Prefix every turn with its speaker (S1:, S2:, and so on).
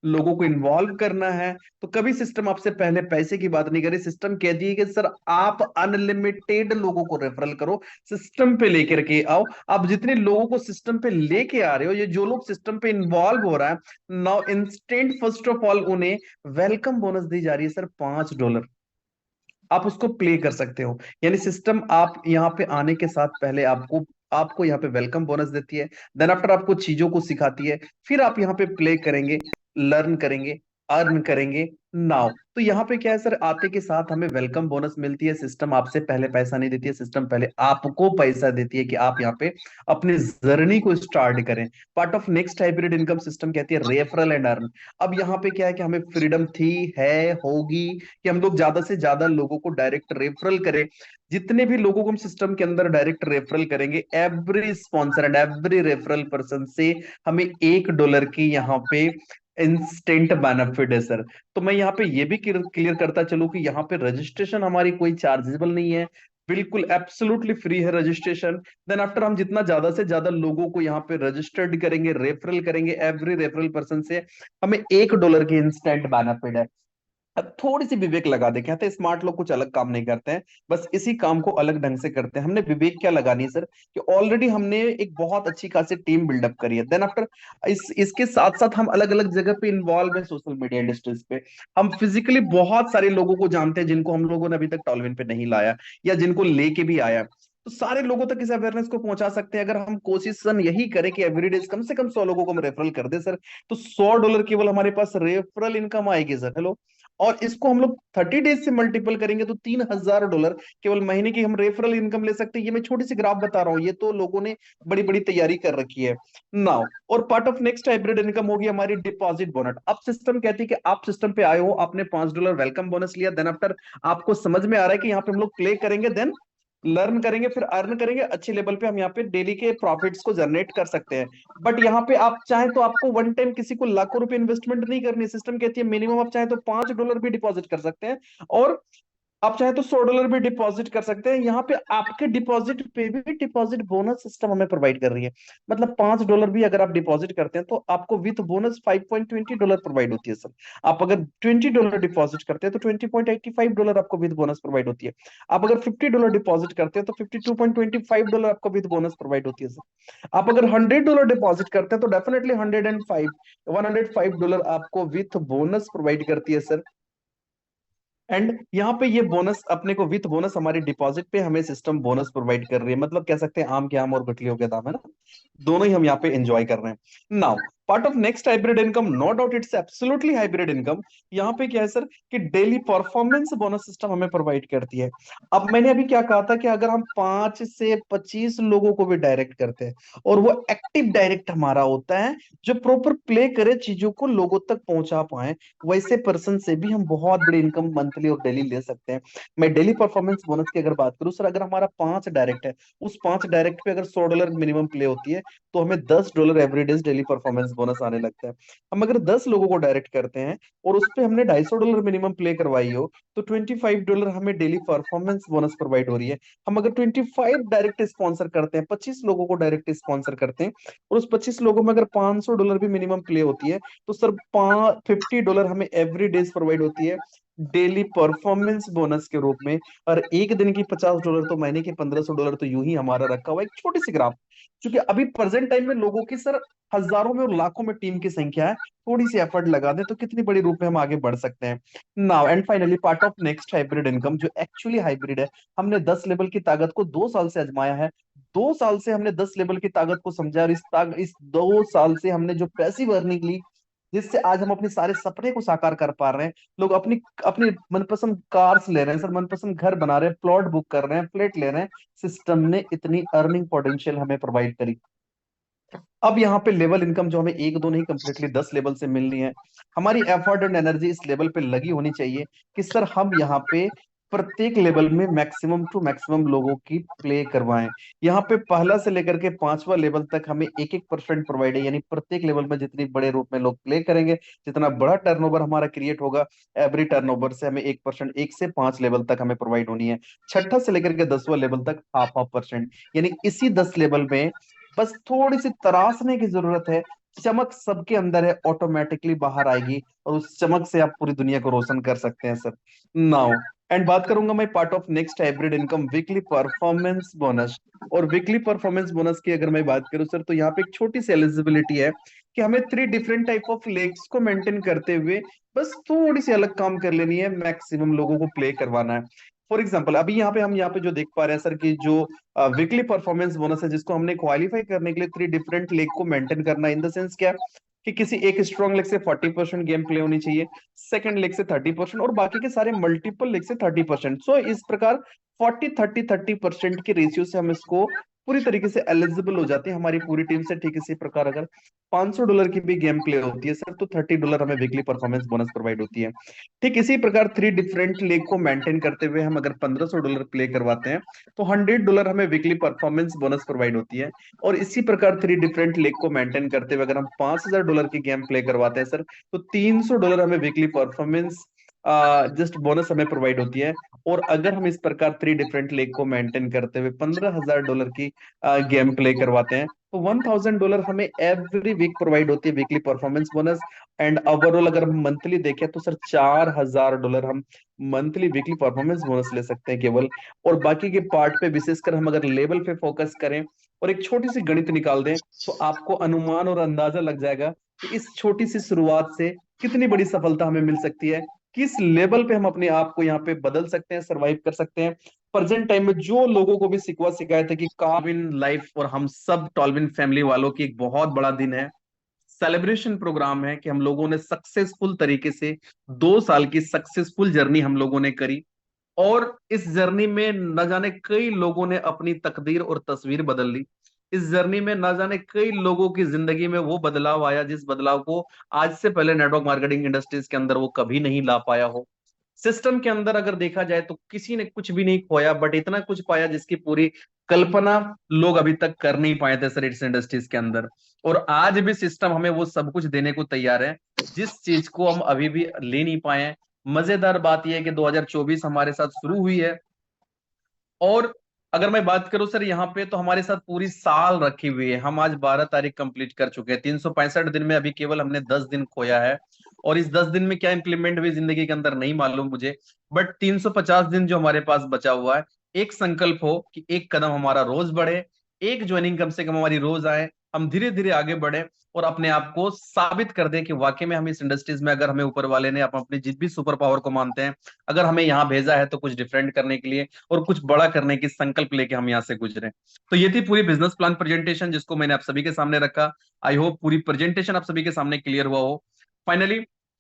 S1: लोगों को इन्वॉल्व करना है, तो कभी सिस्टम आपसे पहले पैसे की बात नहीं करे। सिस्टम कह दिए कि सर आप अनलिमिटेड लोगों को रेफरल करो, सिस्टम पे लेकर के आओ। आप जितने लोगों को सिस्टम पे लेके आ रहे हो, ये जो लोग सिस्टम पे इन्वॉल्व हो रहा है, now instant first of all उन्हें वेलकम बोनस दी जा रही है सर, $5। आप उसको प्ले कर सकते हो। यानी सिस्टम आप यहाँ पे आने के साथ पहले आपको आपको यहाँ पे वेलकम बोनस देती है, देन आफ्टर आपको चीजों को सिखाती है, फिर आप यहाँ पे प्ले करेंगे, लर्न करेंगे, अर्न करेंगे। नाउ तो यहाँ पे क्या है सर, आते के साथ हमें वेलकम बोनस मिलती है। सिस्टम आपसे पहले पैसा नहीं देती है, सिस्टम पहले आपको पैसा देती है कि आप यहाँ पे अपनी जर्नी को स्टार्ट करें। Part of next hybrid income system कहती है रेफरल एंड अर्न। अब यहाँ पे क्या है कि हमें फ्रीडम थी, है, होगी कि हम लोग ज्यादा से ज्यादा लोगों को डायरेक्ट रेफरल करें। जितने भी लोगों को हम सिस्टम के अंदर डायरेक्ट रेफरल करेंगे, every sponsor and every referral person से हमें $1 की यहाँ पे इंस्टेंट बेनिफिट है सर। तो मैं यहाँ पे ये भी क्लियर करता चलूं कि यहाँ पे रजिस्ट्रेशन हमारी कोई चार्जेबल नहीं है, बिल्कुल एब्सोल्युटली फ्री है रजिस्ट्रेशन। देन आफ्टर हम जितना ज्यादा से ज्यादा लोगों को यहाँ पे रजिस्टर्ड करेंगे, रेफरल करेंगे, एवरी रेफरल पर्सन से हमें $1 की इंस्टेंट बेनिफिट है। अब थोड़ी सी विवेक लगा दे, कहते हैं स्मार्ट लोग कुछ अलग काम नहीं करते हैं, बस इसी काम को अलग ढंग से करते हैं। हमने विवेक क्या लगानी है सर, कि ऑलरेडी हमने एक बहुत अच्छी खासी टीम बिल्डअप करी है। देन आफ्टर इसके साथ साथ हम अलग अलग जगह पे इन्वॉल्व है, सोशल मीडिया इंडस्ट्रीज पे। हम फिजिकली बहुत सारे लोगों को जानते हैं जिनको हम लोगों ने अभी तक टॉलविन पे नहीं लाया, या जिनको लेके भी आया। तो सारे लोगों तक इस अवेयरनेस को पहुंचा सकते हैं अगर हम कोशिश यही करें कि एवरीडे कम से कम 100 लोगों को हम रेफरल कर दे सर। तो $100 केवल हमारे पास रेफरल इनकम आएगी सर। हेलो। और इसको हम लोग 30 डेज से मल्टीपल करेंगे तो $3000 केवल महीने की हम रेफरल इनकम ले सकते हैं। ये मैं छोटी सी ग्राफ बता रहा हूँ, ये तो लोगों ने बड़ी बड़ी तैयारी कर रखी है। नाउ और part of next hybrid income होगी हमारी डिपॉजिट बोनस। अब सिस्टम कहती है कि आप सिस्टम पे आए हो, आपने $5 वेलकम बोनस लिया, देन आफ्टर आपको समझ में आ रहा है कि यहाँ पे हम लोग प्ले करेंगे, देन लर्न करेंगे, फिर अर्न करेंगे, अच्छे लेवल पे हम यहाँ पे डेली के प्रॉफिट्स को जनरेट कर सकते हैं। बट यहाँ पे आप चाहें तो आपको वन टाइम किसी को लाखों रुपए इन्वेस्टमेंट नहीं करनी। सिस्टम कहती है मिनिमम आप चाहें तो $5 भी डिपॉजिट कर सकते हैं, और आप चाहे तो $100 भी डिपॉजिट कर सकते हैं। यहाँ पे आपके डिपॉजिट पे भी डिपॉजिट बोनस सिस्टम हमें प्रोवाइड कर रही है। मतलब $5 भी अगर आप डिपॉजिट करते हैं तो आपको विथ बोनस $5.20 प्रोवाइड होती है सर। आप अगर $20 डिपॉजिट करते हैं तो $20.85 आपको विथ बोनस प्रोवाइड होती है। आप अगर $50 डिपॉजिट करते हैं तो $52.25 आपको विथ बोनस प्रोवाइड होती है सर। आप अगर $100 डिपॉजिट करते हैं तो डेफिनेटली 105 आपको विथ बोनस प्रोवाइड करती है सर। एंड यहाँ पे ये बोनस अपने को विथ बोनस हमारी डिपॉजिट पे हमें सिस्टम बोनस प्रोवाइड कर रही है। मतलब कह सकते हैं आम के आम और गुठलियों के दाम, है ना, दोनों ही हम यहाँ पे एंजॉय कर रहे हैं। Now part of next hybrid income, no doubt it's absolutely hybrid income. यहाँ पे क्या है सर कि डेली परफॉर्मेंस बोनस सिस्टम हमें प्रोवाइड करती है। अब मैंने अभी क्या कहा था कि अगर हम 5 से 25 लोगों को भी डायरेक्ट करते हैं, और वो एक्टिव डायरेक्ट हमारा होता है जो प्रॉपर प्ले करे, चीजों को लोगों तक पहुंचा पाए, वैसे पर्सन से भी हम बहुत बड़ी इनकम मंथली और डेली ले सकते हैं। मैं डेली परफॉर्मेंस बोनस की अगर बात करूं सर, अगर हमारा 5 डायरेक्ट है, उस 5 डायरेक्ट पे अगर $100 मिनिमम प्ले होती है, तो हमें $10 एवरीडेज डेली परफॉर्मेंस बोनस आने लगता है। हम अगर 10 लोगों को डायरेक्ट करते हैं और उस पे हमने $250 मिनिमम प्ले करवाई हो, तो $25 हमें डेली परफॉर्मेंस बोनस प्रोवाइड हो रही है। हम अगर 25 डायरेक्ट स्पॉन्सर करते हैं, 25 लोगों को डायरेक्ट स्पॉन्सर करते हैं, और उस 25 लोगों में अगर $500 भी मिनिमम प्ले होती है, तो सर $50 हमें एवरी डेज प्रोवाइड होती है डेली परफॉर्मेंस बोनस के रूप में। और एक दिन की $50 तो महीने के $1500 तो यूं ही हमारा रखा हुआ है। एक छोटी सी ग्राफ, क्योंकि अभी प्रेजेंट टाइम में लोगों की सर हजारों में और लाखों में टीम की संख्या है, थोड़ी सी एफर्ट लगा दें तो कितनी बड़ी रूप में हम आगे बढ़ सकते हैं। Now and finally part of next hybrid income, जो एक्चुअली हाइब्रिड है। हमने 10 लेवल की ताकत को 2 साल से आजमाया है। 2 साल से हमने 10 लेवल की ताकत को समझा, और इस 2 साल से हमने जो पैसिव अर्निंग ली, जिससे आज हम अपने सारे सपने को साकार कर पा रहे हैं। लोग अपनी अपनी मनपसंद कार्स ले रहे हैं सर, मनपसंद घर बना रहे हैं, प्लॉट बुक कर रहे हैं, फ्लैट ले रहे हैं। सिस्टम ने इतनी अर्निंग पोटेंशियल हमें प्रोवाइड करी। अब यहाँ पे लेवल इनकम जो हमें एक दो नहीं, कंप्लीटली 10 लेवल से मिलनी है। हमारी एफर्ट एंड एनर्जी इस लेवल पे लगी होनी चाहिए कि सर हम यहाँ पे प्रत्येक लेवल में मैक्सिमम टू मैक्सिमम लोगों की प्ले करवाएं। यहाँ पे पहला से लेकर के 5वां लेवल तक हमें 1-1% प्रोवाइड है। यानी प्रत्येक लेवल में जितनी बड़े रूप में लोग प्ले करेंगे, जितना बड़ा टर्नओवर हमारा क्रिएट होगा, एवरी टर्नओवर से हमें 1%, 1 से 5 लेवल तक हमें प्रोवाइड होनी है। छठा से लेकर के 10वां लेवल तक हाफ हाफ परसेंट। यानी इसी 10 लेवल में बस थोड़ी सी तराशने की जरूरत है। चमक सबके अंदर है, ऑटोमेटिकली बाहर आएगी और उस चमक से आप पूरी दुनिया को रोशन कर सकते हैं सर। नाउ एंड बात करूंगा मैं part of next hybrid income, weekly performance bonus. और वीकली परफॉर्मेंस बोनस की अगर मैं बात करूं सर, तो यहाँ पे एक छोटी सी एलिजिबिलिटी है कि हमें 3 डिफरेंट टाइप ऑफ लेग्स को मेंटेन करते हुए बस थोड़ी सी अलग काम कर लेनी है, मैक्सिमम लोगों को प्ले करवाना है। फॉर एग्जाम्पल अभी यहाँ पे जो देख पा रहे हैं सर, कि जो वीकली परफॉर्मेंस बोनस है जिसको हमने क्वालिफाई करने के लिए 3 डिफरेंट लेग को मेंटेन करना, इन द सेंस क्या कि किसी एक स्ट्रॉन्ग लेग से 40% गेम प्ले होनी चाहिए, सेकंड लेग से 30% और बाकी के सारे मल्टीपल लेग से 30%। सो इस प्रकार 40-30-30% के रेशियो से हम इसको पूरी तरीके से एलिजिबल हो जाते हैं हमारी पूरी टीम से। ठीक इसी प्रकार अगर $500 की भी गेम प्ले होती है सर, तो $30 हमें वीकली परफॉर्मेंस बोनस प्रोवाइड होती है। ठीक इसी प्रकार 3 डिफरेंट लेग को मेंटेन करते हुए हम अगर $1500 प्ले करवाते हैं, तो $100 हमें वीकली परफॉर्मेंस बोनस प्रोवाइड होती है। और इसी प्रकार 3 डिफरेंट लेग को मेंटेन करते हुए अगर हम $5000 की गेम प्ले करवाते हैं सर, तो $300 हमें वीकली परफॉर्मेंस जस्ट बोनस हमें प्रोवाइड होती है। और अगर हम इस प्रकार 3 डिफरेंट लेग को मेंटेन करते हुए $15000 की गेम प्ले करवाते हैं, तो $1000 हमें एवरी वीक प्रोवाइड होती है weekly performance bonus. And overall अगर हम मंथली देखें तो सर $4000 हम मंथली वीकली परफॉर्मेंस बोनस ले सकते हैं केवल। और बाकी के पार्ट पे विशेषकर हम अगर लेवल पे फोकस करें और एक छोटी सी गणित निकाल दें, तो आपको अनुमान और अंदाजा लग जाएगा कि इस छोटी सी शुरुआत से कितनी बड़ी सफलता हमें मिल सकती है, किस लेवल पे हम अपने आप को यहाँ पे बदल सकते हैं, सरवाइव कर सकते हैं। प्रेजेंट टाइम में जो लोगों को भी शिकवा शिकायत है कि टॉलविन लाइफ और हम सब टॉलविन फैमिली वालों की एक बहुत बड़ा दिन है, सेलिब्रेशन प्रोग्राम है कि हम लोगों ने सक्सेसफुल तरीके से 2 साल की सक्सेसफुल जर्नी हम लोगों ने करी। और इस जर्नी में न जाने कई लोगों ने अपनी तकदीर और तस्वीर बदल ली। इस जर्नी में न जाने कई लोगों की जिंदगी में वो बदलाव आया जिस बदलाव को आज से पहले नेटवर्क मार्केटिंग इंडस्ट्रीज के अंदर वो कभी नहीं ला पाया हो। सिस्टम के अंदर अगर देखा जाए तो किसी ने कुछ भी नहीं खोया, बट इतना कुछ पाया जिसकी पूरी कल्पना लोग अभी तक कर नहीं पाए थे सर इस इंडस्ट्रीज के अंदर। और आज भी सिस्टम हमें वो सब कुछ देने को तैयार है जिस चीज को हम अभी भी ले नहीं पाए हैं। मजेदार बात यह है कि 2024 हमारे साथ शुरू हुई है, और अगर मैं बात करूं सर यहाँ पे, तो हमारे साथ पूरी साल रखी हुई है। हम आज 12 तारीख कंप्लीट कर चुके हैं, 365 दिन में अभी केवल हमने 10 दिन खोया है। और इस 10 दिन में क्या इंप्लीमेंट हुई जिंदगी के अंदर नहीं मालूम मुझे, बट 350 दिन जो हमारे पास बचा हुआ है, एक संकल्प हो कि एक कदम हमारा रोज बढ़े, एक ज्वाइनिंग कम से कम हमारी रोज आए, हम धीरे धीरे आगे बढ़े और अपने आप को साबित कर दें कि वाकई में हम इस इंडस्ट्रीज में, अगर हमें ऊपर वाले ने आप अपनी जिस भी सुपर पावर को मानते हैं, अगर हमें यहाँ भेजा है तो कुछ डिफरेंट करने के लिए और कुछ बड़ा करने की संकल्प लेके हम यहाँ से गुजरे। तो ये थी पूरी बिजनेस प्लान प्रेजेंटेशन जिसको मैंने आप सभी के सामने रखा। आई होप पूरी प्रेजेंटेशन आप सभी के सामने क्लियर हुआ हो। फाइनली